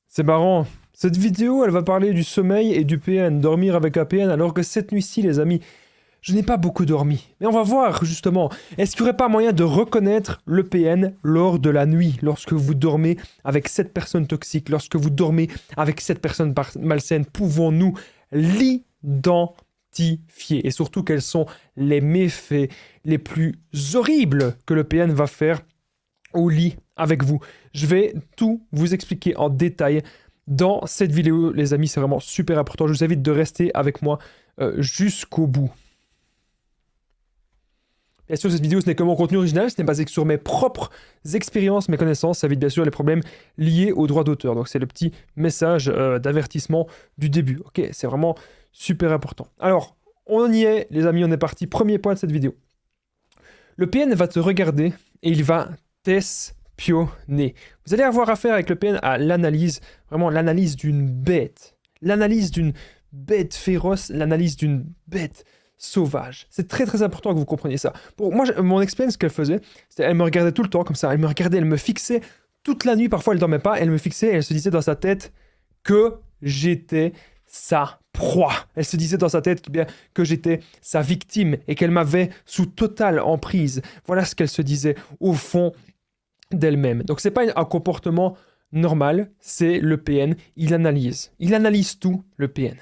C'est marrant. Cette vidéo, elle va parler du sommeil et du PN, dormir avec un PN, alors que cette nuit-ci, les amis, je n'ai pas beaucoup dormi. Mais on va voir, justement, est-ce qu'il n'y aurait pas moyen de reconnaître le PN lors de la nuit, lorsque vous dormez avec cette personne toxique, lorsque vous dormez avec cette personne malsaine, pouvons-nous l'identifier? Et surtout, quels sont les méfaits les plus horribles que le PN va faire au lit avec vous? Je vais tout vous expliquer en détail dans cette vidéo, les amis, c'est vraiment super important. Je vous invite de rester avec moi jusqu'au bout. Bien sûr, cette vidéo, ce n'est que mon contenu original, ce n'est basé sur mes propres expériences, mes connaissances, ça évite bien sûr les problèmes liés aux droits d'auteur. Donc c'est le petit message d'avertissement du début. Ok, c'est vraiment super important. Alors, on y est, les amis, on est parti. Premier point de cette vidéo. Le PN va te regarder et il va t'espionner. Vous allez avoir affaire avec le PN à l'analyse, vraiment l'analyse d'une bête. L'analyse d'une bête féroce, l'analyse d'une bête sauvage. C'est très très important que vous compreniez ça. Pour moi, mon expérience, ce qu'elle faisait, c'était elle me regardait tout le temps comme ça. Elle me regardait, elle me fixait toute la nuit. Parfois, elle ne dormait pas. Elle me fixait et elle se disait dans sa tête que j'étais sa proie. Elle se disait dans sa tête eh bien, que j'étais sa victime et qu'elle m'avait sous totale emprise. Voilà ce qu'elle se disait au fond d'elle-même. Donc c'est pas un comportement normal, c'est le PN. Il analyse tout, le PN.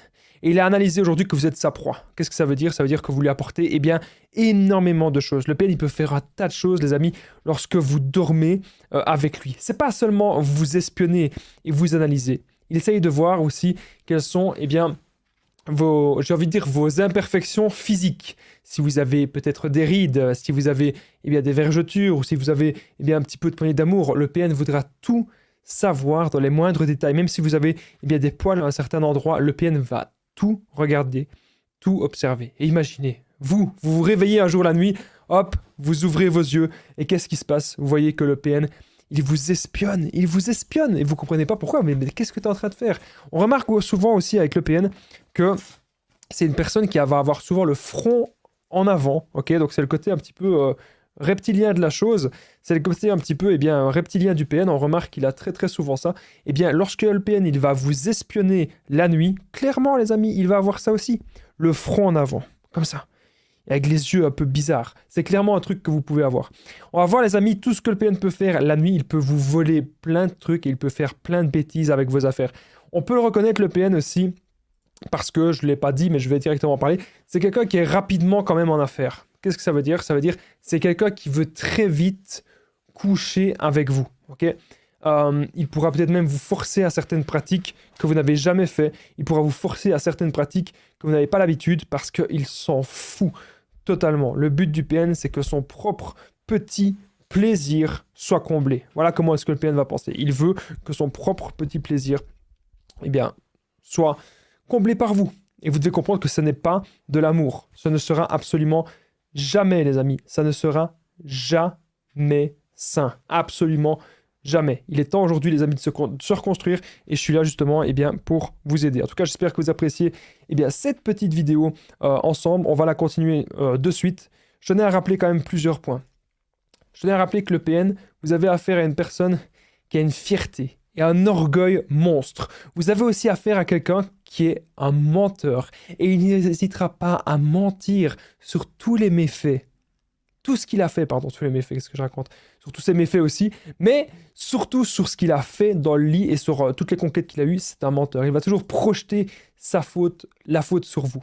Et il a analysé aujourd'hui que vous êtes sa proie. Qu'est-ce que ça veut dire? Ça veut dire que vous lui apportez eh bien, énormément de choses. Le PN, il peut faire un tas de choses, les amis, lorsque vous dormez avec lui. C'est pas seulement vous espionner et vous analyser. Il essaye de voir aussi quelles sont eh bien, j'ai envie de dire vos imperfections physiques. Si vous avez peut-être des rides, si vous avez eh bien, des vergetures, ou si vous avez eh bien, un petit peu de poignée d'amour, le PN voudra tout savoir dans les moindres détails. Même si vous avez eh bien, des poils à un certain endroit, le PN va tout regarder, tout observer. Et imaginez, vous vous réveillez un jour la nuit, hop, vous ouvrez vos yeux, et qu'est-ce qui se passe? Vous voyez que le PN, il vous espionne, et vous comprenez pas pourquoi, mais qu'est-ce que tu es en train de faire? On remarque souvent aussi avec le PN que c'est une personne qui va avoir souvent le front en avant, ok? Donc c'est le côté un petit peu reptilien de la chose, c'est le côté un petit peu eh bien, reptilien du PN, on remarque qu'il a très très souvent ça. Eh bien, lorsque le PN il va vous espionner la nuit, clairement les amis, il va avoir ça aussi, le front en avant, comme ça, avec les yeux un peu bizarres. C'est clairement un truc que vous pouvez avoir. On va voir les amis, tout ce que le PN peut faire la nuit, il peut vous voler plein de trucs, et il peut faire plein de bêtises avec vos affaires. On peut le reconnaître le PN aussi, parce que je ne l'ai pas dit, mais je vais directement en parler, c'est quelqu'un qui est rapidement quand même en affaires. Qu'est-ce que ça veut dire? Ça veut dire c'est quelqu'un qui veut très vite coucher avec vous. Okay, il pourra peut-être même vous forcer à certaines pratiques que vous n'avez jamais fait. Il pourra vous forcer à certaines pratiques que vous n'avez pas l'habitude parce qu'il s'en fout totalement. Le but du PN, c'est que son propre petit plaisir soit comblé. Voilà comment est-ce que le PN va penser. Il veut que son propre petit plaisir eh bien, soit comblé par vous. Et vous devez comprendre que ce n'est pas de l'amour. Ce ne sera absolument jamais, les amis. Ça ne sera jamais sain. Absolument jamais. Il est temps aujourd'hui, les amis, de se reconstruire. Et je suis là justement eh bien, pour vous aider. En tout cas, j'espère que vous appréciez eh bien, cette petite vidéo ensemble. On va la continuer de suite. Je tenais à rappeler quand même plusieurs points. Je tenais à rappeler que le PN, vous avez affaire à une personne qui a une fierté et un orgueil monstre. Vous avez aussi affaire à quelqu'un qui est un menteur. Et il n'hésitera pas à mentir sur tous les méfaits. Tout ce qu'il a fait, pardon, tous les méfaits, qu'est-ce que je raconte? Sur tous ses méfaits aussi, mais surtout sur ce qu'il a fait dans le lit et sur toutes les conquêtes qu'il a eues, c'est un menteur. Il va toujours projeter sa faute, la faute sur vous.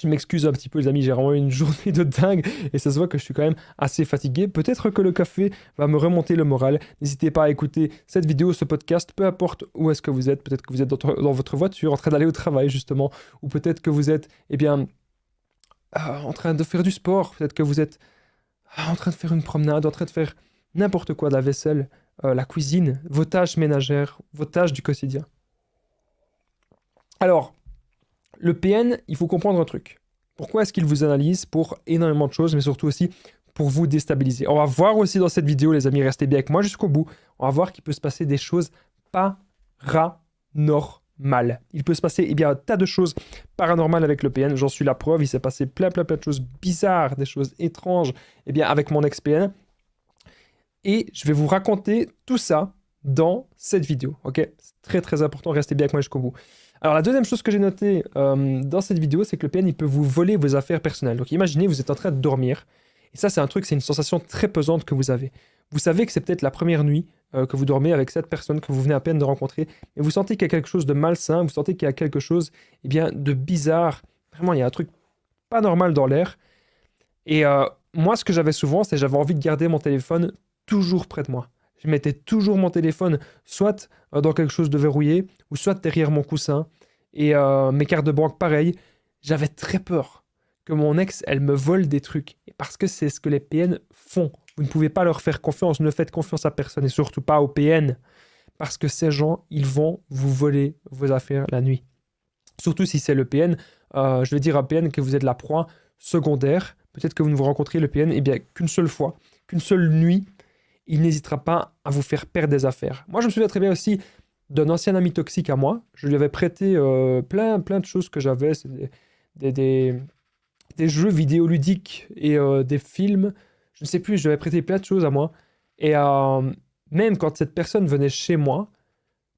Je m'excuse un petit peu les amis, j'ai vraiment eu une journée de dingue et ça se voit que je suis quand même assez fatigué. Peut-être que le café va me remonter le moral. N'hésitez pas à écouter cette vidéo, ce podcast, peu importe où est-ce que vous êtes. Peut-être que vous êtes dans votre voiture en train d'aller au travail justement, ou peut-être que vous êtes eh bien, en train de faire du sport, peut-être que vous êtes en train de faire une promenade, en train de faire n'importe quoi, de la vaisselle, la cuisine, vos tâches ménagères, vos tâches du quotidien. Alors, le PN, il faut comprendre un truc. Pourquoi est-ce qu'il vous analyse? Pour énormément de choses, mais surtout aussi pour vous déstabiliser. On va voir aussi dans cette vidéo, les amis, restez bien avec moi jusqu'au bout. On va voir qu'il peut se passer des choses paranormales. Il peut se passer eh bien, un tas de choses paranormales avec le PN. J'en suis la preuve. Il s'est passé plein de choses bizarres, des choses étranges eh bien, avec mon ex-PN. Et je vais vous raconter tout ça dans cette vidéo, ok? C'est très très important, restez bien avec moi jusqu'au bout. Alors la deuxième chose que j'ai notée dans cette vidéo, c'est que le PN il peut vous voler vos affaires personnelles. Donc imaginez, vous êtes en train de dormir, et ça c'est un truc, c'est une sensation très pesante que vous avez. Vous savez que c'est peut-être la première nuit que vous dormez avec cette personne que vous venez à peine de rencontrer, et vous sentez qu'il y a quelque chose de malsain, vous sentez qu'il y a quelque chose eh bien, de bizarre. Vraiment, il y a un truc pas normal dans l'air. Et moi, ce que j'avais souvent, c'est que j'avais envie de garder mon téléphone toujours près de moi. Je mettais toujours mon téléphone soit dans quelque chose de verrouillé, ou soit derrière mon coussin. Et mes cartes de banque, pareil. J'avais très peur que mon ex, elle me vole des trucs. Et parce que c'est ce que les PN font. Vous ne pouvez pas leur faire confiance, ne faites confiance à personne, et surtout pas aux PN. Parce que ces gens, ils vont vous voler vos affaires la nuit. Surtout si c'est le PN, je vais dire à PN que vous êtes la proie secondaire. Peut-être que vous ne vous rencontrez le PN bien qu'une seule fois, qu'une seule nuit, il n'hésitera pas à vous faire perdre des affaires. Moi, je me souviens très bien aussi d'un ancien ami toxique à moi. Je lui avais prêté plein de choses que j'avais, des jeux vidéoludiques et des films. Je ne sais plus, je lui avais prêté plein de choses à moi. Et même quand cette personne venait chez moi,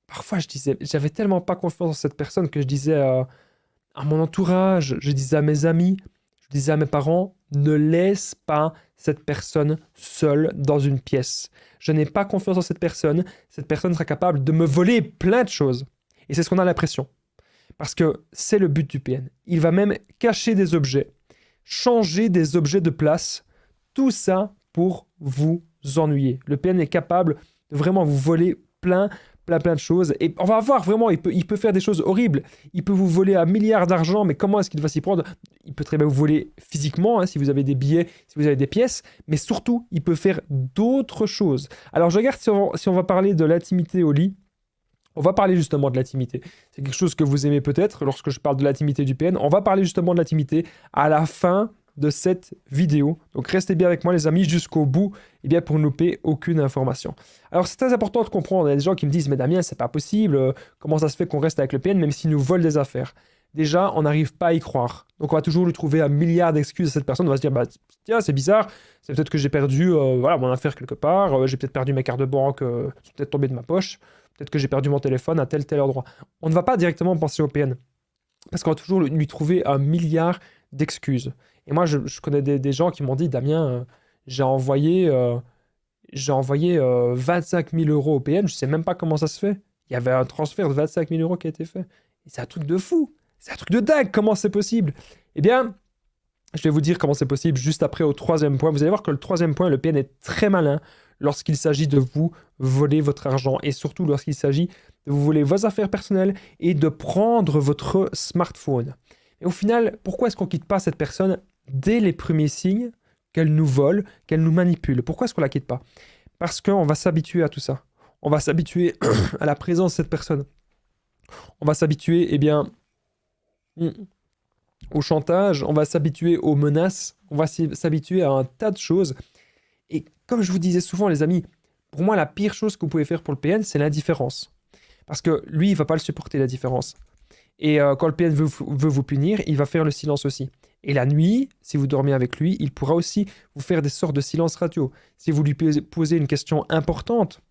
parfois j'avais tellement pas confiance en cette personne que je disais à mon entourage, je disais à mes amis, je disais à mes parents, ne laisse pas cette personne seule dans une pièce. Je n'ai pas confiance en cette personne sera capable de me voler plein de choses. Et c'est ce qu'on a l'impression. Parce que c'est le but du PN. Il va même cacher des objets, changer des objets de place, tout ça pour vous ennuyer. Le PN est capable de vraiment vous voler plein de choses. Et on va voir vraiment, il peut faire des choses horribles. Il peut vous voler 1 milliard d'argent, mais comment est-ce qu'il va s'y prendre? Il peut très bien vous voler physiquement, si vous avez des billets, si vous avez des pièces, mais surtout, il peut faire d'autres choses. Alors, je regarde si on va parler de l'intimité au lit. On va parler justement de l'intimité. C'est quelque chose que vous aimez peut-être lorsque je parle de l'intimité du PN. On va parler justement de l'intimité à la fin de cette vidéo. Donc restez bien avec moi les amis jusqu'au bout pour ne louper aucune information. Alors c'est très important de comprendre, il y a des gens qui me disent mais Damien c'est pas possible, comment ça se fait qu'on reste avec le PN même s'il nous vole des affaires? Déjà on n'arrive pas à y croire. Donc on va toujours lui trouver 1 milliard d'excuses à cette personne, on va se dire bah tiens c'est bizarre, c'est peut-être que j'ai perdu mon affaire quelque part, j'ai peut-être perdu mes cartes de banque, sont peut-être tombées de ma poche, peut-être que j'ai perdu mon téléphone à tel endroit. On ne va pas directement penser au PN parce qu'on va toujours lui trouver 1 milliard d'excuses. Et moi, je connais des gens qui m'ont dit, Damien, j'ai envoyé 25 000 euros au PN, je ne sais même pas comment ça se fait. Il y avait un transfert de 25 000 euros qui a été fait. Et c'est un truc de fou, c'est un truc de dingue, comment c'est possible? Eh bien, je vais vous dire comment c'est possible juste après au 3e point. Vous allez voir que le 3e point, le PN est très malin lorsqu'il s'agit de vous voler votre argent et surtout lorsqu'il s'agit de vous voler vos affaires personnelles et de prendre votre smartphone. Et au final, pourquoi est-ce qu'on ne quitte pas cette personne dès les premiers signes qu'elle nous vole, qu'elle nous manipule? Pourquoi est-ce qu'on ne la quitte pas? Parce qu'on va s'habituer à tout ça. On va s'habituer à la présence de cette personne. On va s'habituer, au chantage, on va s'habituer aux menaces, on va s'habituer à un tas de choses. Et comme je vous disais souvent, les amis, pour moi, la pire chose que vous pouvez faire pour le PN, c'est l'indifférence. Parce que lui, il ne va pas le supporter, la différence. Et quand le PN veut vous punir, il va faire le silence aussi. Et la nuit, si vous dormez avec lui, il pourra aussi vous faire des sortes de silence radio. Si vous lui posez une question importante,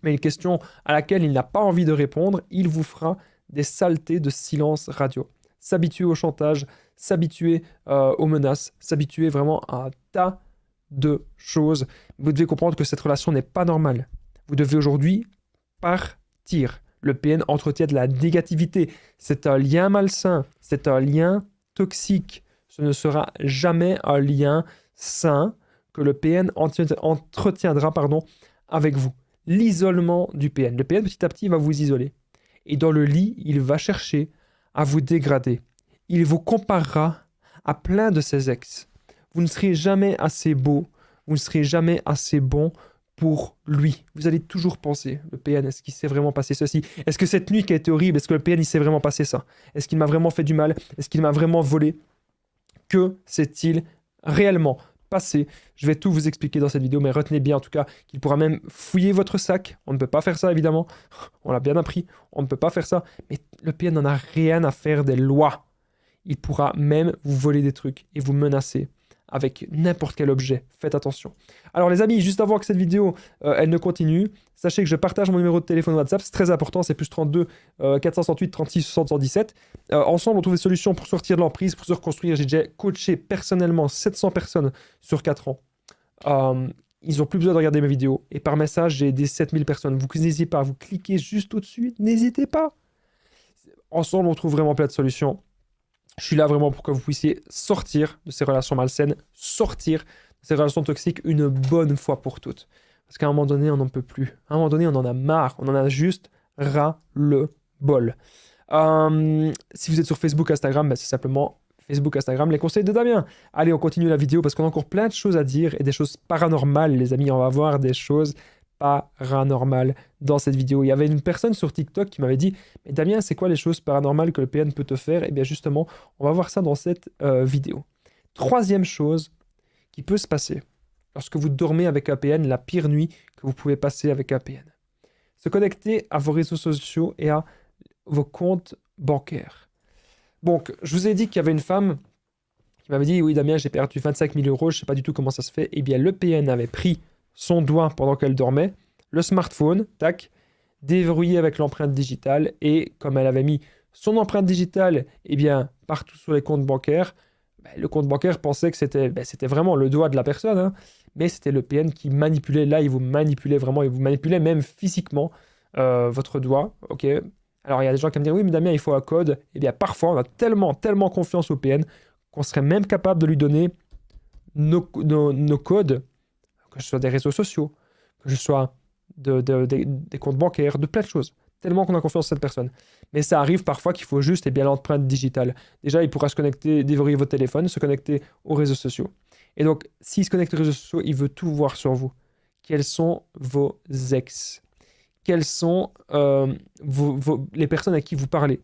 mais une question à laquelle il n'a pas envie de répondre, il vous fera des saletés de silence radio. S'habituer au chantage, s'habituer aux menaces, s'habituer vraiment à un tas de choses. Vous devez comprendre que cette relation n'est pas normale. Vous devez aujourd'hui partir. Le PN entretient de la négativité. C'est un lien malsain, c'est un lien toxique. Ce ne sera jamais un lien sain que le PN entretiendra avec vous. L'isolement du PN. Le PN, petit à petit, va vous isoler. Et dans le lit, il va chercher à vous dégrader. Il vous comparera à plein de ses ex. Vous ne serez jamais assez beau, vous ne serez jamais assez bon pour lui. Vous allez toujours penser, le PN, est-ce qu'il s'est vraiment passé ceci? Est-ce que cette nuit qui a été horrible, est-ce que le PN, il s'est vraiment passé ça? Est-ce qu'il m'a vraiment fait du mal? Est-ce qu'il m'a vraiment volé? Que s'est-il réellement passé? Je vais tout vous expliquer dans cette vidéo, mais retenez bien en tout cas qu'il pourra même fouiller votre sac. On ne peut pas faire ça, évidemment. On l'a bien appris, on ne peut pas faire ça. Mais le PN n'en a rien à faire des lois. Il pourra même vous voler des trucs et vous menacer avec n'importe quel objet. Faites attention. Alors les amis, juste avant que cette vidéo elle ne continue, sachez que je partage mon numéro de téléphone WhatsApp, c'est très important, c'est plus 32 468 36 60 117. Ensemble, on trouve des solutions pour sortir de l'emprise, pour se reconstruire. J'ai déjà coaché personnellement 700 personnes sur 4 ans. Ils n'ont plus besoin de regarder mes vidéos. Et par message, j'ai aidé 7000 personnes. Vous n'hésitez pas, vous cliquez juste au-dessus, n'hésitez pas. Ensemble, on trouve vraiment plein de solutions. Je suis là vraiment pour que vous puissiez sortir de ces relations malsaines, sortir de ces relations toxiques une bonne fois pour toutes. Parce qu'à un moment donné, on n'en peut plus. À un moment donné, on en a marre. On en a juste ras le bol. Si vous êtes sur Facebook, Instagram, ben c'est simplement Facebook, Instagram, les conseils de Damien. Allez, on continue la vidéo parce qu'on a encore plein de choses à dire et des choses paranormales, les amis. On va voir des choses paranormales dans cette vidéo. Il y avait une personne sur TikTok qui m'avait dit « Mais Damien, c'est quoi les choses paranormales que le PN peut te faire ?» Eh bien justement, on va voir ça dans cette vidéo. Troisième chose qui peut se passer lorsque vous dormez avec un PN, la pire nuit que vous pouvez passer avec un PN. Se connecter à vos réseaux sociaux et à vos comptes bancaires. Donc, je vous ai dit qu'il y avait une femme qui m'avait dit « Oui, Damien, j'ai perdu 25 000 euros, je ne sais pas du tout comment ça se fait. » Eh bien, le PN avait pris son doigt pendant qu'elle dormait, le smartphone, tac, déverrouillé avec l'empreinte digitale, et comme elle avait mis son empreinte digitale, eh bien, partout sur les comptes bancaires, le compte bancaire pensait que c'était vraiment le doigt de la personne, hein, mais c'était le PN qui manipulait. Là, il vous manipulait vraiment, il vous manipulait même physiquement votre doigt, ok. Alors, il y a des gens qui me disent « Oui, mais Damien, il faut un code. » Eh bien, parfois, on a tellement confiance au PN qu'on serait même capable de lui donner nos codes, que ce soit des réseaux sociaux, que ce soit des comptes bancaires, de plein de choses. Tellement qu'on a confiance en cette personne. Mais ça arrive parfois qu'il faut juste l'empreinte digitale. Déjà, il pourra se connecter, déverrouiller votre téléphone, se connecter aux réseaux sociaux. Et donc, s'il se connecte aux réseaux sociaux, il veut tout voir sur vous. Quels sont vos ex ? Quelles sont les personnes à qui vous parlez?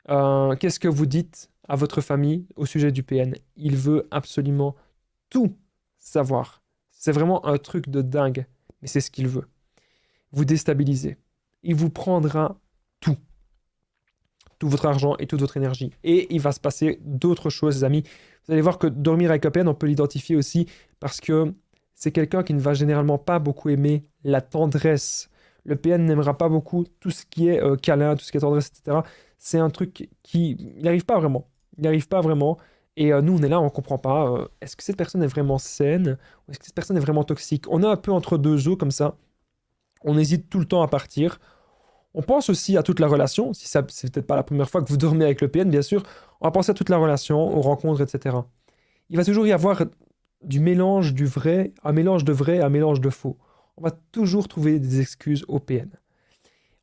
Qu'est-ce que vous dites à votre famille au sujet du PN? Il veut absolument tout savoir. C'est vraiment un truc de dingue, mais c'est ce qu'il veut. Vous déstabiliser. Il vous prendra tout. Tout votre argent et toute votre énergie. Et il va se passer d'autres choses, les amis. Vous allez voir que dormir avec un PN, on peut l'identifier aussi parce que c'est quelqu'un qui ne va généralement pas beaucoup aimer la tendresse. Le PN n'aimera pas beaucoup tout ce qui est câlin, tout ce qui est tendresse, etc. C'est un truc qui... Il n'arrive pas vraiment. Il n'arrive pas vraiment. Et nous, on est là, on ne comprend pas. Est-ce que cette personne est vraiment saine? Ou est-ce que cette personne est vraiment toxique? On est un peu entre deux eaux comme ça. On hésite tout le temps à partir. On pense aussi à toute la relation. Si ça, c'est peut-être pas la première fois que vous dormez avec le PN, bien sûr. On va penser à toute la relation, aux rencontres, etc. Il va toujours y avoir du mélange du vrai, un mélange de vrai, un mélange de faux. On va toujours trouver des excuses au PN.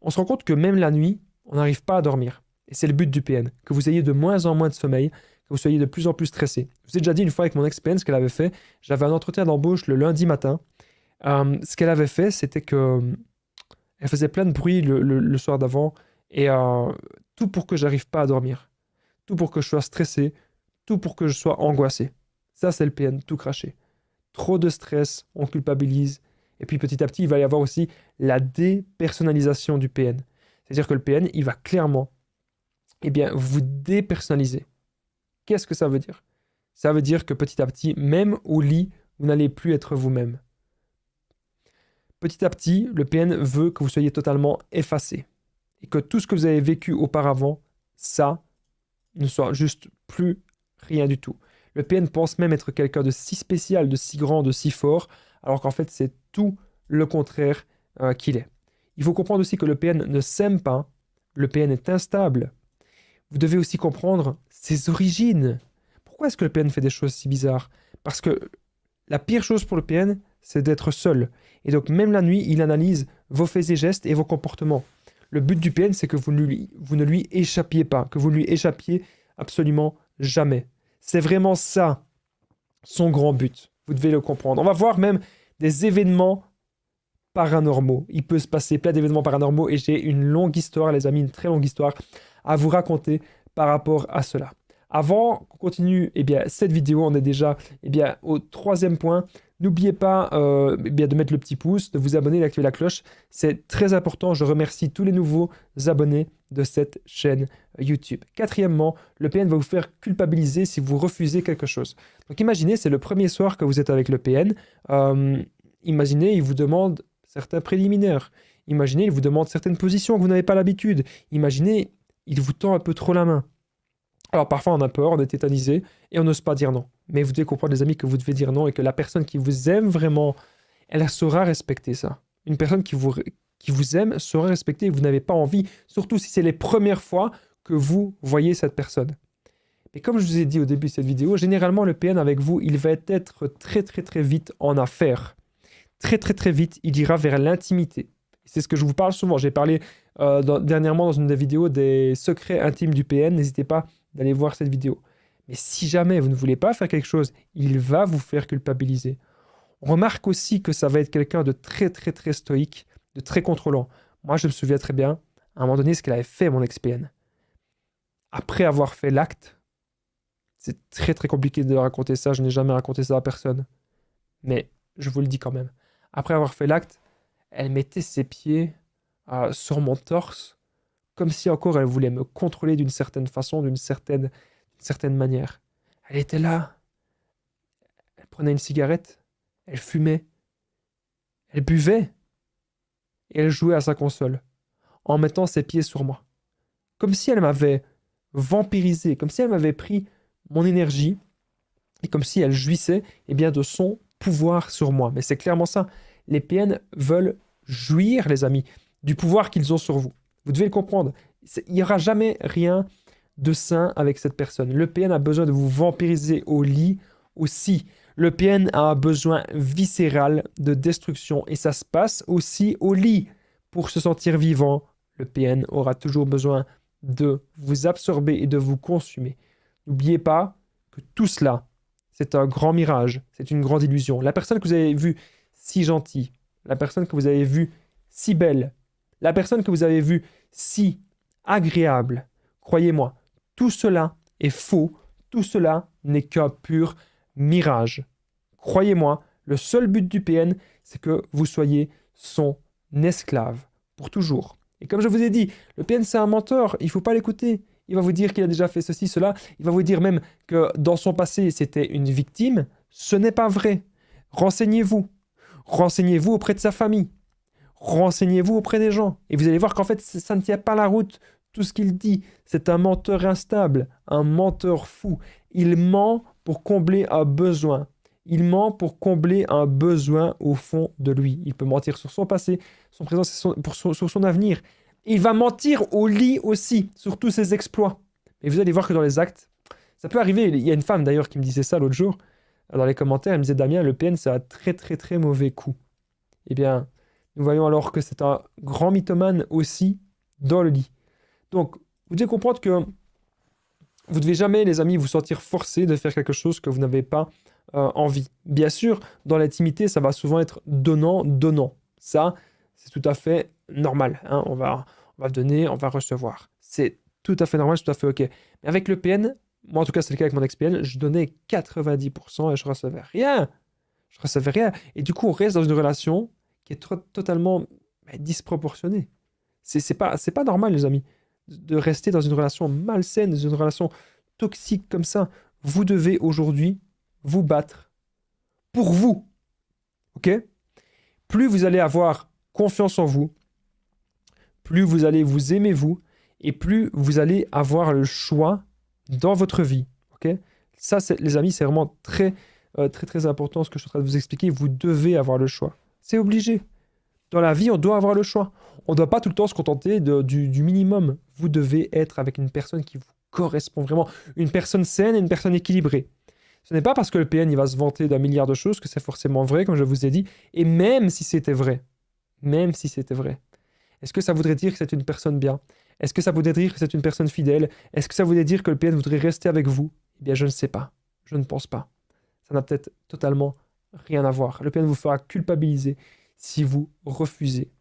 On se rend compte que même la nuit, on n'arrive pas à dormir. Et c'est le but du PN, que vous ayez de moins en moins de sommeil, que vous soyez de plus en plus stressé. Je vous ai déjà dit une fois avec mon ex-PN ce qu'elle avait fait. J'avais un entretien d'embauche le lundi matin. Ce qu'elle avait fait, c'était que elle faisait plein de bruit le soir d'avant. Et tout pour que j'arrive pas à dormir. Tout pour que je sois stressé. Tout pour que je sois angoissé. Ça, c'est le PN, tout craché. Trop de stress, on culpabilise. Et puis petit à petit, il va y avoir aussi la dépersonnalisation du PN. C'est-à-dire que le PN, il va clairement vous dépersonnaliser. Qu'est-ce que ça veut dire? Ça veut dire que petit à petit, même au lit, vous n'allez plus être vous-même. Petit à petit, le PN veut que vous soyez totalement effacé. Et que tout ce que vous avez vécu auparavant, ça ne soit juste plus rien du tout. Le PN pense même être quelqu'un de si spécial, de si grand, de si fort, alors qu'en fait, c'est tout le contraire qu'il est. Il faut comprendre aussi que le PN ne s'aime pas, le PN est instable. Vous devez aussi comprendre ses origines. Pourquoi est-ce que le PN fait des choses si bizarres? Parce que la pire chose pour le PN, c'est d'être seul. Et donc, même la nuit, il analyse vos faits et gestes et vos comportements. Le but du PN, c'est que vous ne lui échappiez pas, que vous ne lui échappiez absolument jamais. C'est vraiment ça, son grand but. Vous devez le comprendre. On va voir même des événements paranormaux. Il peut se passer plein d'événements paranormaux et j'ai une longue histoire, les amis, une très longue histoire à vous raconter par rapport à cela. Avant qu'on continue cette vidéo, on est déjà au troisième point. N'oubliez pas de mettre le petit pouce, de vous abonner, d'activer la cloche. C'est très important. Je remercie tous les nouveaux abonnés de cette chaîne YouTube. Quatrièmement, le PN va vous faire culpabiliser si vous refusez quelque chose. Donc imaginez, c'est le premier soir que vous êtes avec le PN. Imaginez, il vous demande certains préliminaires. Imaginez, il vous demande certaines positions que vous n'avez pas l'habitude. Imaginez, il vous tend un peu trop la main. Alors parfois on a peur, on est tétanisé et on n'ose pas dire non. Mais vous devez comprendre les amis que vous devez dire non et que la personne qui vous aime vraiment, elle saura respecter ça. Une personne qui vous aime saura respecter et vous n'avez pas envie, surtout si c'est les premières fois que vous voyez cette personne. Mais comme je vous ai dit au début de cette vidéo, généralement le PN avec vous, il va être très très très vite en affaires. Très très très vite, il ira vers l'intimité. C'est ce que je vous parle souvent. J'ai parlé dernièrement dans une des vidéos des secrets intimes du PN. N'hésitez pas d'aller voir cette vidéo. Mais si jamais vous ne voulez pas faire quelque chose, il va vous faire culpabiliser. On remarque aussi que ça va être quelqu'un de très très très stoïque, de très contrôlant. Moi, je me souviens très bien, à un moment donné, ce qu'elle avait fait, mon ex-PN. Après avoir fait l'acte, c'est très très compliqué de raconter ça, je n'ai jamais raconté ça à personne. Mais je vous le dis quand même. Après avoir fait l'acte, elle mettait ses pieds sur mon torse, comme si encore elle voulait me contrôler d'une certaine façon, d'une certaine manière. Elle était là, elle prenait une cigarette, elle fumait, elle buvait, et elle jouait à sa console, en mettant ses pieds sur moi. Comme si elle m'avait vampirisé, comme si elle m'avait pris mon énergie, et comme si elle jouissait de son pouvoir sur moi. Mais c'est clairement ça. Les PN veulent jouir, les amis, du pouvoir qu'ils ont sur vous. Vous devez le comprendre. Il n'y aura jamais rien de sain avec cette personne. Le PN a besoin de vous vampiriser au lit aussi. Le PN a un besoin viscéral de destruction et ça se passe aussi au lit. Pour se sentir vivant, le PN aura toujours besoin de vous absorber et de vous consumer. N'oubliez pas que tout cela, c'est un grand mirage, c'est une grande illusion. La personne que vous avez vue si gentille, la personne que vous avez vue si belle, la personne que vous avez vue si agréable, croyez-moi, tout cela est faux, tout cela n'est qu'un pur mirage. Croyez-moi, le seul but du PN, c'est que vous soyez son esclave, pour toujours. Et comme je vous ai dit, le PN c'est un menteur, il ne faut pas l'écouter. Il va vous dire qu'il a déjà fait ceci, cela. Il va vous dire même que dans son passé, c'était une victime. Ce n'est pas vrai. Renseignez-vous. Renseignez-vous auprès de sa famille. Renseignez-vous auprès des gens. Et vous allez voir qu'en fait, ça ne tient pas la route. Tout ce qu'il dit, c'est un menteur instable, un menteur fou. Il ment pour combler un besoin. Il ment pour combler un besoin au fond de lui. Il peut mentir sur son passé, son présent, sur son avenir. Il va mentir au lit aussi, sur tous ses exploits. Et vous allez voir que dans les actes, ça peut arriver. Il y a une femme d'ailleurs qui me disait ça l'autre jour, dans les commentaires, elle me disait, Damien, le PN, c'est un très très très mauvais coup. Eh bien, nous voyons alors que c'est un grand mythomane aussi dans le lit. Donc, vous devez comprendre que vous ne devez jamais, les amis, vous sentir forcé de faire quelque chose que vous n'avez pas envie. Bien sûr, dans l'intimité, ça va souvent être donnant. Ça, c'est tout à fait normal. Hein. On va donner, on va recevoir. C'est tout à fait normal, c'est tout à fait OK. Mais avec le PN, moi en tout cas, c'est le cas avec mon ex-PN, je donnais 90% et je recevais rien. Je recevais rien. Et du coup, on reste dans une relation qui est totalement disproportionnée. C'est pas normal, les amis, de rester dans une relation malsaine, dans une relation toxique comme ça. Vous devez aujourd'hui vous battre pour vous. OK? Plus vous allez avoir confiance en vous, plus vous allez vous aimer vous, et plus vous allez avoir le choix dans votre vie. OK? Ça, les amis, c'est vraiment très, très important ce que je suis en train de vous expliquer. Vous devez avoir le choix. C'est obligé. Dans la vie, on doit avoir le choix. On ne doit pas tout le temps se contenter du minimum. Vous devez être avec une personne qui vous correspond vraiment. Une personne saine et une personne équilibrée. Ce n'est pas parce que le PN il va se vanter d'un milliard de choses que c'est forcément vrai, comme je vous ai dit. Et même si c'était vrai, est-ce que ça voudrait dire que c'est une personne bien? Est-ce que ça voudrait dire que c'est une personne fidèle? Est-ce que ça voudrait dire que le PN voudrait rester avec vous? Eh bien, je ne sais pas. Je ne pense pas. Ça n'a peut-être totalement rien à voir. Le PN vous fera culpabiliser si vous refusez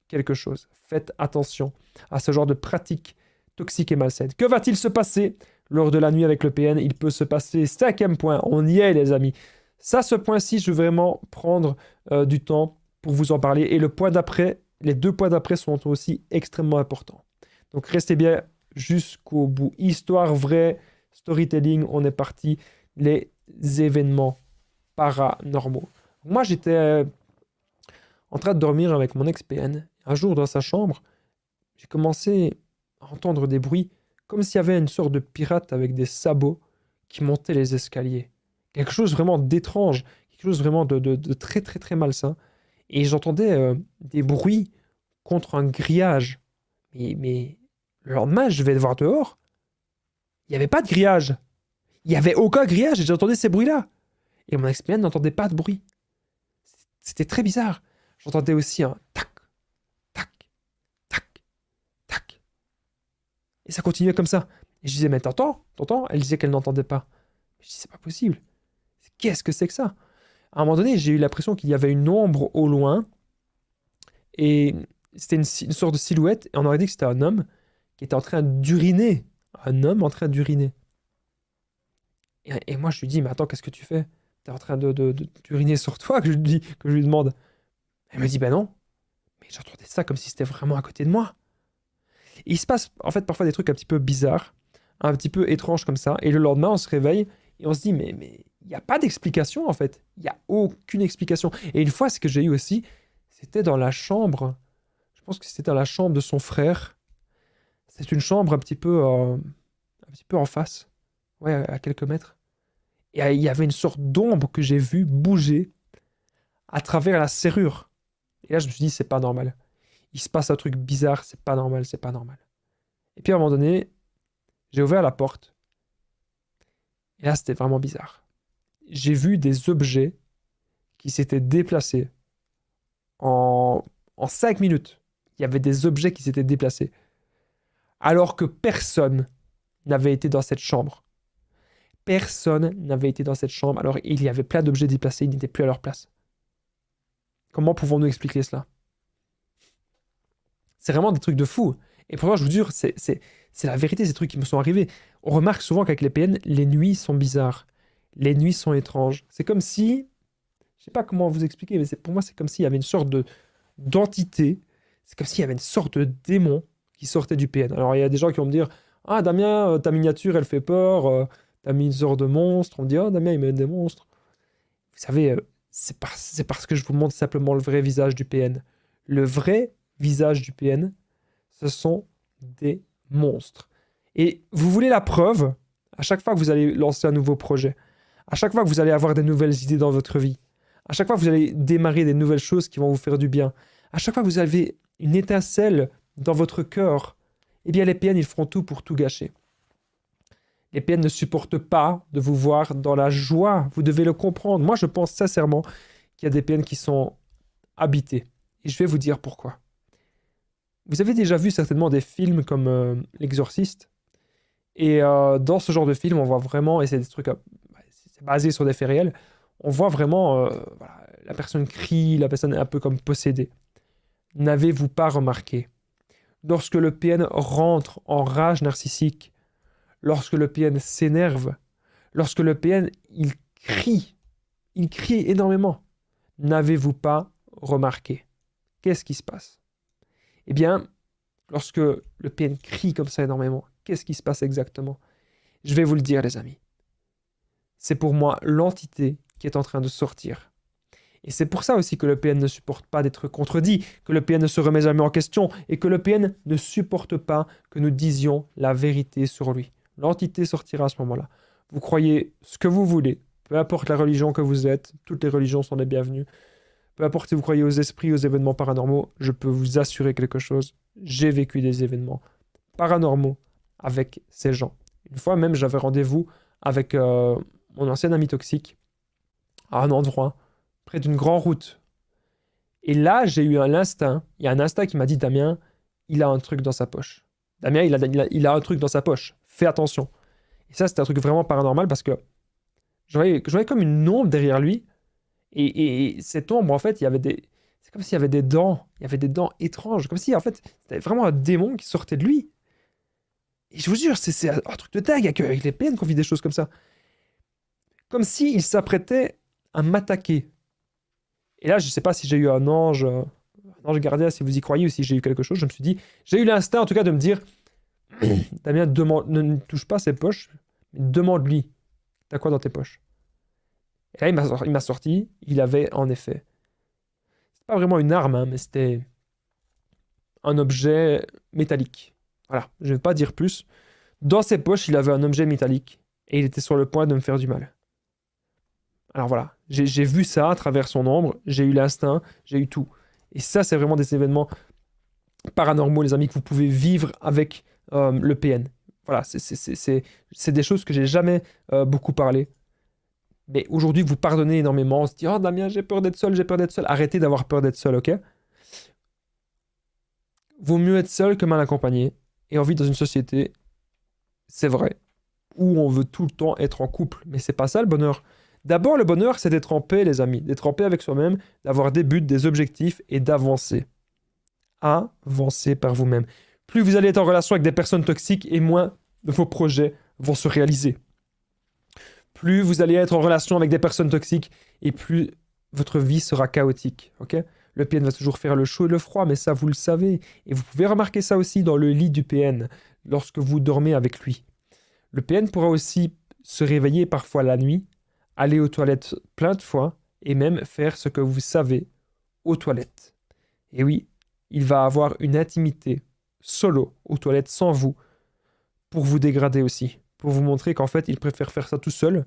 quelque chose. Faites attention à ce genre de pratique toxique et malsaine. Que va-t-il se passer lors de la nuit avec le PN? Il peut se passer 5e point. On y est, les amis. Ça, ce point-ci, je veux vraiment prendre du temps pour vous en parler. Et le point d'après, les 2 points d'après sont aussi extrêmement importants. Donc, restez bien jusqu'au bout. Histoire vraie, storytelling, on est parti. Les événements paranormaux. Moi, j'étais en train de dormir avec mon ex-PN. Un jour, dans sa chambre, j'ai commencé à entendre des bruits, comme s'il y avait une sorte de pirate avec des sabots qui montait les escaliers. Quelque chose vraiment d'étrange, quelque chose vraiment de très très très malsain. Et j'entendais des bruits contre un grillage. Mais le lendemain, je vais voir dehors, il n'y avait pas de grillage. Il n'y avait aucun grillage et j'entendais ces bruits-là. Et mon ex-PN n'entendait pas de bruit. C'était très bizarre. J'entendais aussi un tac, tac, tac, tac. Et ça continuait comme ça. Et je disais, mais t'entends? T'entends? Elle disait qu'elle n'entendait pas. Je dis, c'est pas possible. Qu'est-ce que c'est que ça? À un moment donné, j'ai eu l'impression qu'il y avait une ombre au loin. Et c'était une sorte de silhouette. Et on aurait dit que c'était un homme qui était en train d'uriner. Un homme en train d'uriner. Et moi, je lui dis, mais attends, qu'est-ce que tu fais? T'es en train d'uriner sur toi, que je lui demande. Elle me dit, ben non. Mais j'entendais ça comme si c'était vraiment à côté de moi. Et il se passe, en fait, parfois des trucs un petit peu bizarres, un petit peu étranges comme ça. Et le lendemain, on se réveille et on se dit, mais il n'y a pas d'explication, en fait. Il n'y a aucune explication. Et une fois, ce que j'ai eu aussi, c'était dans la chambre. Je pense que c'était dans la chambre de son frère. C'est une chambre un petit peu en face. Ouais, à quelques mètres. Et il y avait une sorte d'ombre que j'ai vue bouger à travers la serrure. Et là, je me suis dit, c'est pas normal. Il se passe un truc bizarre, c'est pas normal, c'est pas normal. Et puis à un moment donné, j'ai ouvert la porte. Et là, c'était vraiment bizarre. J'ai vu des objets qui s'étaient déplacés en 5 minutes. Il y avait des objets qui s'étaient déplacés. Alors que personne n'avait été dans cette chambre. Personne n'avait été dans cette chambre. Alors il y avait plein d'objets déplacés, ils n'étaient plus à leur place. Comment pouvons-nous expliquer cela? C'est vraiment des trucs de fou. Et pourtant, je vous jure, c'est la vérité, ces trucs qui me sont arrivés. On remarque souvent qu'avec les PN, les nuits sont bizarres. Les nuits sont étranges. C'est comme si... Je sais pas comment vous expliquer, mais pour moi, c'est comme s'il y avait une sorte d'entité. C'est comme s'il y avait une sorte de démon qui sortait du PN. Alors, il y a des gens qui vont me dire, ah, Damien, ta miniature, elle fait peur. T'as mis une sorte de monstre. On me dit, oh, Damien, il met des monstres. Vous savez, c'est parce que je vous montre simplement le vrai visage du PN. Le vrai visage du PN, ce sont des monstres. Et vous voulez la preuve? À chaque fois que vous allez lancer un nouveau projet, à chaque fois que vous allez avoir des nouvelles idées dans votre vie, à chaque fois que vous allez démarrer des nouvelles choses qui vont vous faire du bien, à chaque fois que vous avez une étincelle dans votre cœur, eh bien les PN, ils feront tout pour tout gâcher. Les PN ne supportent pas de vous voir dans la joie. Vous devez le comprendre. Moi, je pense sincèrement qu'il y a des PN qui sont habités. Et je vais vous dire pourquoi. Vous avez déjà vu certainement des films comme L'Exorciste. Et dans ce genre de film, on voit vraiment, et c'est des trucs, c'est basé sur des faits réels, on voit vraiment, voilà, la personne crie, la personne est un peu comme possédée. N'avez-vous pas remarqué? Lorsque le PN rentre en rage narcissique, lorsque le PN s'énerve, lorsque le PN, il crie énormément. N'avez-vous pas remarqué? Qu'est-ce qui se passe? Eh bien, lorsque le PN crie comme ça énormément, qu'est-ce qui se passe exactement? Je vais vous le dire, les amis. C'est pour moi l'entité qui est en train de sortir. Et c'est pour ça aussi que le PN ne supporte pas d'être contredit, que le PN ne se remet jamais en question, et que le PN ne supporte pas que nous disions la vérité sur lui. L'entité sortira à ce moment-là. Vous croyez ce que vous voulez, peu importe la religion que vous êtes, toutes les religions sont les bienvenues. Peu importe si vous croyez aux esprits, aux événements paranormaux, je peux vous assurer quelque chose. J'ai vécu des événements paranormaux avec ces gens. Une fois même, j'avais rendez-vous avec mon ancien ami toxique à un endroit près d'une grande route. Et là, j'ai eu l'instinct. Il y a un instinct qui m'a dit, Damien, il a un truc dans sa poche. Damien, il a un truc dans sa poche. Fais attention. Et ça, c'était un truc vraiment paranormal parce que je voyais comme une ombre derrière lui. Et cette ombre, en fait, c'est comme s'il y avait des dents. Il y avait des dents étranges. Comme si, en fait, c'était vraiment un démon qui sortait de lui. Et je vous jure, c'est un truc de dingue avec les PN qu'on vit des choses comme ça. Comme s'il s'apprêtait à m'attaquer. Et là, je ne sais pas si j'ai eu un ange gardien, si vous y croyez, ou si j'ai eu quelque chose. Je me suis dit, j'ai eu l'instinct, en tout cas, de me dire, Damien, ne touche pas ses poches, mais demande-lui, t'as quoi dans tes poches? Et là, il m'a sorti, il avait en effet, c'est pas vraiment une arme, hein, mais c'était un objet métallique. Voilà, je ne vais pas dire plus. Dans ses poches, il avait un objet métallique, et il était sur le point de me faire du mal. Alors voilà, j'ai vu ça à travers son ombre, j'ai eu l'instinct, j'ai eu tout. Et ça, c'est vraiment des événements paranormaux, les amis, que vous pouvez vivre avec le PN. Voilà, c'est des choses que j'ai jamais beaucoup parlé. Mais aujourd'hui, vous pardonnez énormément. On se dit, oh Damien, j'ai peur d'être seul, j'ai peur d'être seul. Arrêtez d'avoir peur d'être seul, ok? Vaut mieux être seul que mal accompagné. Et on vit dans une société, c'est vrai, où on veut tout le temps être en couple. Mais c'est pas ça le bonheur. D'abord, le bonheur, c'est d'être en paix, les amis. D'être en paix avec soi-même, d'avoir des buts, des objectifs et d'avancer. Avancez par vous-même. Plus vous allez être en relation avec des personnes toxiques et moins vos projets vont se réaliser. Plus vous allez être en relation avec des personnes toxiques et plus votre vie sera chaotique. Ok? Le PN va toujours faire le chaud et le froid, mais ça, vous le savez. Et vous pouvez remarquer ça aussi dans le lit du PN, lorsque vous dormez avec lui. Le PN pourra aussi se réveiller parfois la nuit, aller aux toilettes plein de fois et même faire ce que vous savez aux toilettes. Et oui, il va avoir une intimité solo aux toilettes sans vous pour vous dégrader aussi, pour vous montrer qu'en fait, il préfère faire ça tout seul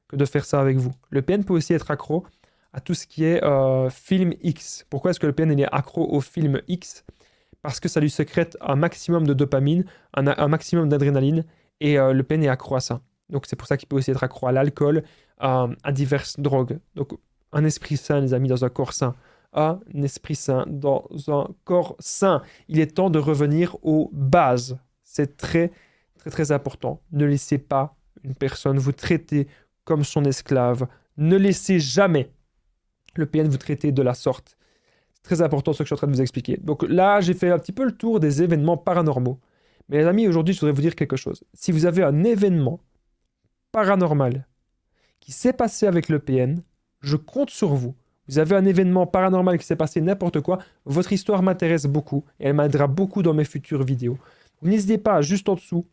que de faire ça avec vous. Le PN peut aussi être accro à tout ce qui est film X. Pourquoi est-ce que le PN il est accro au film X? Parce que ça lui sécrète un maximum de dopamine, un maximum d'adrénaline, et le PN est accro à ça. Donc c'est pour ça qu'il peut aussi être accro à l'alcool, à diverses drogues. Donc un esprit sain, les amis, dans un corps sain. Un esprit sain dans un corps sain. Il est temps de revenir aux bases. C'est très, très, très important. Ne laissez pas une personne vous traiter comme son esclave. Ne laissez jamais le PN vous traiter de la sorte. C'est très important ce que je suis en train de vous expliquer. Donc là, j'ai fait un petit peu le tour des événements paranormaux. Mais les amis, aujourd'hui, je voudrais vous dire quelque chose. Si vous avez un événement paranormal qui s'est passé avec le PN, je compte sur vous. Vous avez un événement paranormal qui s'est passé, n'importe quoi, votre histoire m'intéresse beaucoup et elle m'aidera beaucoup dans mes futures vidéos. N'hésitez pas, juste en dessous,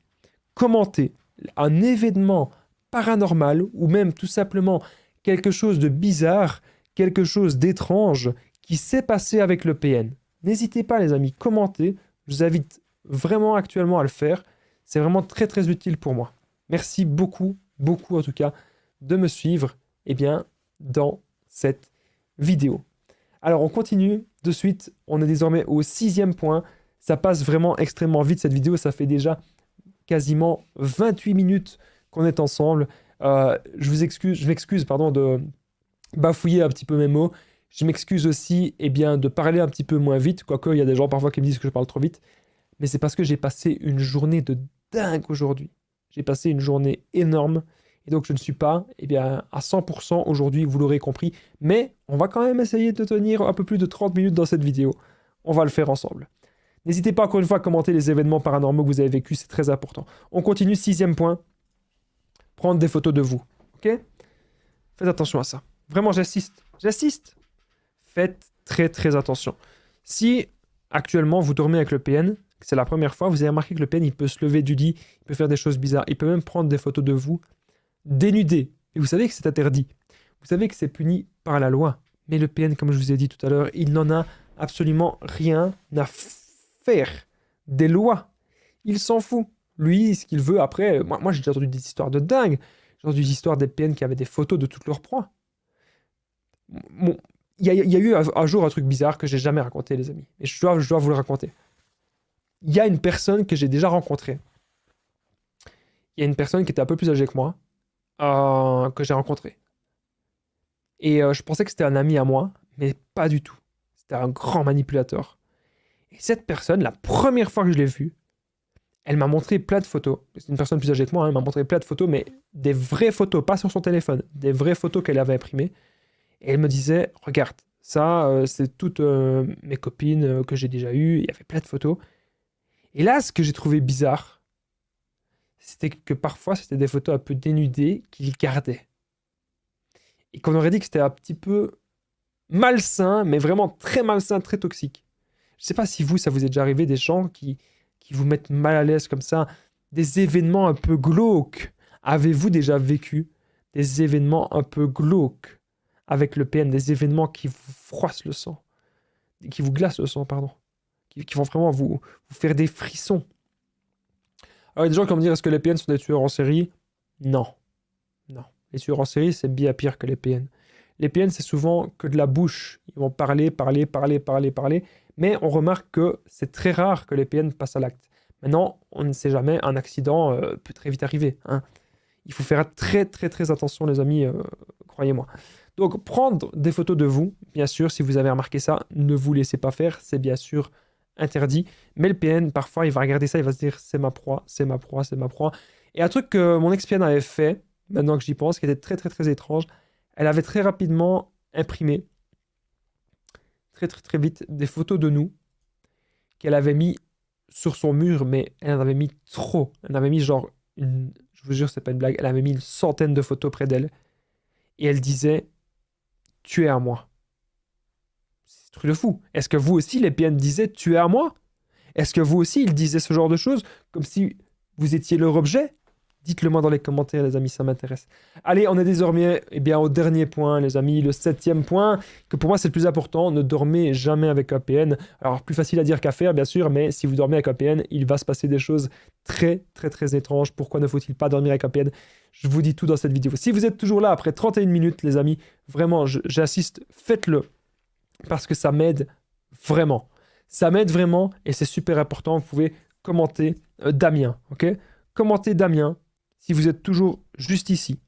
commenter un événement paranormal ou même tout simplement quelque chose de bizarre, quelque chose d'étrange qui s'est passé avec le PN. N'hésitez pas les amis, commentez. Je vous invite vraiment actuellement à le faire. C'est vraiment très très utile pour moi. Merci beaucoup, beaucoup en tout cas, de me suivre dans cette vidéo. Alors on continue de suite. On est désormais au 6e point. Ça passe vraiment extrêmement vite cette vidéo. Ça fait déjà quasiment 28 minutes qu'on est ensemble. Je m'excuse pardon, de bafouiller un petit peu mes mots. Je m'excuse aussi de parler un petit peu moins vite, quoique il y a des gens parfois qui me disent que je parle trop vite. Mais c'est parce que j'ai passé une journée de dingue aujourd'hui. J'ai passé une journée énorme. Et donc je ne suis pas à 100% aujourd'hui, vous l'aurez compris. Mais on va quand même essayer de tenir un peu plus de 30 minutes dans cette vidéo. On va le faire ensemble. N'hésitez pas encore une fois à commenter les événements paranormaux que vous avez vécus, c'est très important. On continue, 6e point. Prendre des photos de vous. Ok? Faites attention à ça. Vraiment, j'insiste. J'insiste. Faites très très attention. Si actuellement vous dormez avec le PN, c'est la première fois, vous avez remarqué que le PN il peut se lever du lit, il peut faire des choses bizarres, il peut même prendre des photos de vous dénudés. Et vous savez que c'est interdit. Vous savez que c'est puni par la loi. Mais le PN, comme je vous ai dit tout à l'heure, il n'en a absolument rien à faire des lois. Il s'en fout. Lui, ce qu'il veut après, moi j'ai déjà entendu des histoires de dingue. J'ai entendu des histoires des PN qui avaient des photos de toutes leurs proies. Bon, il y a eu un jour un truc bizarre que j'ai jamais raconté, les amis. Et je dois vous le raconter. Il y a une personne que j'ai déjà rencontrée. Il y a une personne qui était un peu plus âgée que moi, que j'ai rencontrée. Et je pensais que c'était un ami à moi, mais pas du tout. C'était un grand manipulateur. Et cette personne, la première fois que je l'ai vue, elle m'a montré plein de photos. C'est une personne plus âgée que moi, elle m'a montré plein de photos, mais des vraies photos, pas sur son téléphone, des vraies photos qu'elle avait imprimées. Et elle me disait, regarde, ça, c'est toutes mes copines que j'ai déjà eues. Il y avait plein de photos. Et là, ce que j'ai trouvé bizarre, c'était que parfois, c'était des photos un peu dénudées qu'il gardait. Et qu'on aurait dit que c'était un petit peu malsain, mais vraiment très malsain, très toxique. Je ne sais pas si vous, ça vous est déjà arrivé, des gens qui qui vous mettent mal à l'aise comme ça, des événements un peu glauques. Avez-vous déjà vécu des événements un peu glauques avec le PN, des événements qui vous froissent le sang, qui vous glacent le sang, pardon, qui vont vraiment vous faire des frissons? Alors, il y a des gens qui vont me dire, est-ce que les PN sont des tueurs en série? Non. Non. Les tueurs en série, c'est bien pire que les PN. Les PN, c'est souvent que de la bouche. Ils vont parler, mais on remarque que c'est très rare que les PN passent à l'acte. Maintenant, on ne sait jamais, un accident peut très vite arriver, hein. Il faut faire très très très attention, les amis, croyez-moi. Donc, prendre des photos de vous, bien sûr, si vous avez remarqué ça, ne vous laissez pas faire, c'est bien sûr interdit. Mais le PN, parfois, il va regarder ça, il va se dire, c'est ma proie, c'est ma proie, c'est ma proie. Et un truc que mon ex-PN avait fait, maintenant que j'y pense, qui était très très très étrange, elle avait très rapidement imprimé, très très très vite, des photos de nous, qu'elle avait mis sur son mur, mais elle en avait mis trop. Elle en avait mis genre, je vous jure, c'est pas une blague, elle avait mis une centaine de photos près d'elle. Et elle disait, tu es à moi. C'est un truc de fou. Est-ce que vous aussi, les PN disaient, tu es à moi? Est-ce que vous aussi, ils disaient ce genre de choses, comme si vous étiez leur objet? Dites-le moi dans les commentaires, les amis, ça m'intéresse. Allez, on est désormais au dernier point, les amis, le 7e point, que pour moi c'est le plus important. Ne dormez jamais avec un PN. Alors, plus facile à dire qu'à faire, bien sûr, mais si vous dormez avec un PN, il va se passer des choses très, très, très étranges. Pourquoi ne faut-il pas dormir avec un PN? Je vous dis tout dans cette vidéo. Si vous êtes toujours là après 31 minutes, les amis, vraiment, j'insiste, faites-le, parce que ça m'aide vraiment. Ça m'aide vraiment et c'est super important. Vous pouvez commenter Damien, ok? Commentez Damien si vous êtes toujours juste ici,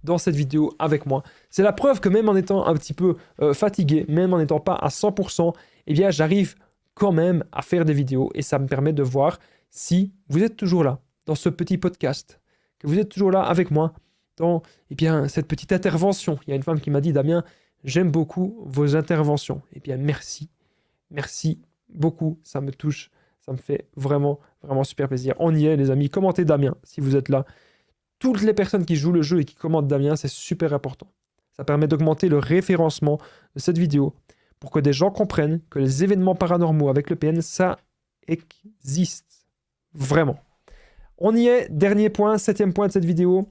dans cette vidéo avec moi. C'est la preuve que même en étant un petit peu fatigué, même en n'étant pas à 100%, eh bien j'arrive quand même à faire des vidéos et ça me permet de voir si vous êtes toujours là, dans ce petit podcast, que vous êtes toujours là avec moi, dans cette petite intervention. Il y a une femme qui m'a dit, Damien, j'aime beaucoup vos interventions. Eh bien merci, merci beaucoup, ça me touche, ça me fait vraiment, vraiment super plaisir. On y est les amis, commentez Damien si vous êtes là. Toutes les personnes qui jouent le jeu et qui commentent Damien, c'est super important. Ça permet d'augmenter le référencement de cette vidéo pour que des gens comprennent que les événements paranormaux avec le PN, ça existe. Vraiment. On y est, dernier point, 7e point de cette vidéo.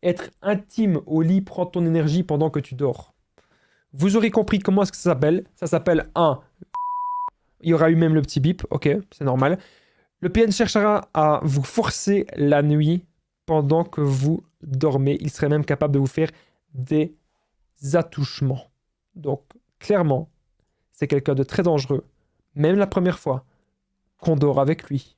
Être intime au lit prend ton énergie pendant que tu dors. Vous aurez compris comment est-ce que ça s'appelle. Ça s'appelle un... Il y aura eu même le petit bip, ok, c'est normal. Le PN cherchera à vous forcer la nuit pendant que vous dormez. Il serait même capable de vous faire des attouchements. Donc, clairement, c'est quelqu'un de très dangereux. Même la première fois qu'on dort avec lui.